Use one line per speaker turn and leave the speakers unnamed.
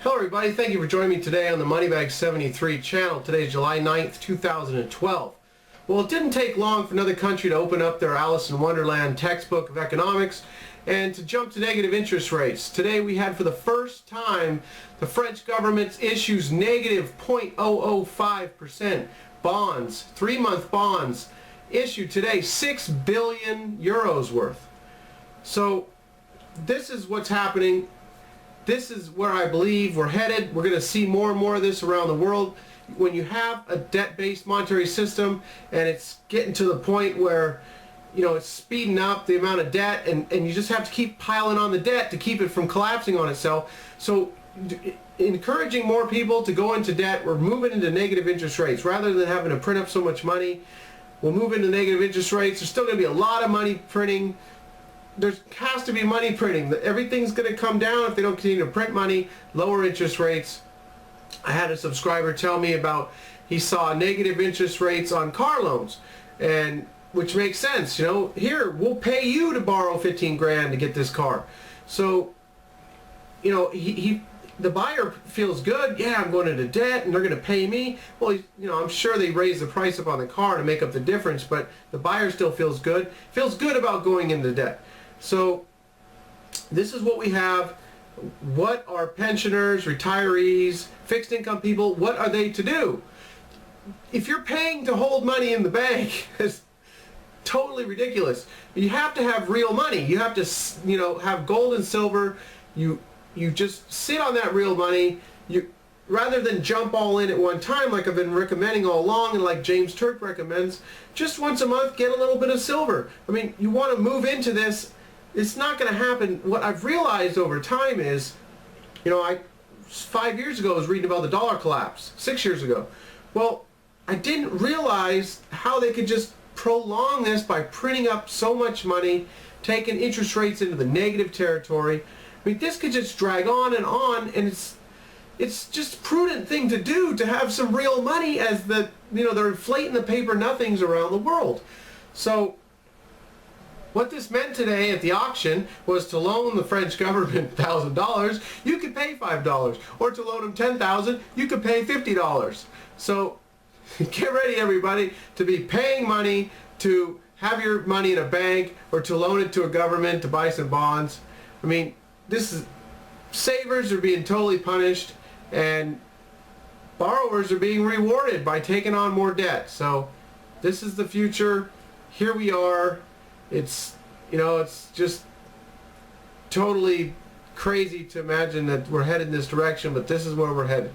Hello everybody, thank you for joining me today on the Moneybag 73 channel. Today is July 9th, 2012. Well, it didn't take long for another country to open up their Alice in Wonderland textbook of economics and to jump to negative interest rates. Today we had for the first time the French government issues negative 0.005% bonds, 3-month bonds, issued today 6 billion euros worth. So this is what's happening. This is where I believe we're headed. We're going to see more and more of this around the world. When you have a debt-based monetary system and it's getting to the point where, you know, it's speeding up the amount of debt and you just have to keep piling on the debt to keep it from collapsing on itself. So encouraging more people to go into debt, we're moving into negative interest rates. Rather than having to print up so much money, we'll move into negative interest rates. There's still going to be a lot of money printing. There has to be money printing. Everything's going to come down if they don't continue to print money, lower interest rates. I had a subscriber tell me about he saw negative interest rates on car loans, and which makes sense. You know, here we'll pay you to borrow 15 grand to get this car. So, you know, the buyer feels good. Yeah, I'm going into debt and they're going to pay me. Well, you know, I'm sure they raise the price up on the car to make up the difference, but the buyer still feels good. Feels good about going into debt. So this is what we have. What are pensioners, retirees, fixed income people, what are they to do? If you're paying to hold money in the bank, it's totally ridiculous. You have to have real money. You have to, you know, have gold and silver. You just sit on that real money. Rather than jump all in at one time like I've been recommending all along and like James Turk recommends, just once a month get a little bit of silver. I mean, you want to move into this. It's not going to happen. What I've realized over time is, you know, 5 years ago I was reading about the dollar collapse, 6 years ago. Well, I didn't realize how they could just prolong this by printing up so much money, taking interest rates into the negative territory. I mean, this could just drag on, and it's just a prudent thing to do, to have some real money as they're inflating the paper nothings around the world. So what this meant today at the auction was to loan the French government $1,000, you could pay $5, or to loan them $10,000, you could pay $50. So get ready, everybody, to be paying money to have your money in a bank or to loan it to a government to buy some bonds. I mean, savers are being totally punished, and borrowers are being rewarded by taking on more debt. So this is the future. Here we are. It's, you know, it's just totally crazy to imagine that we're headed in this direction, but this is where we're headed.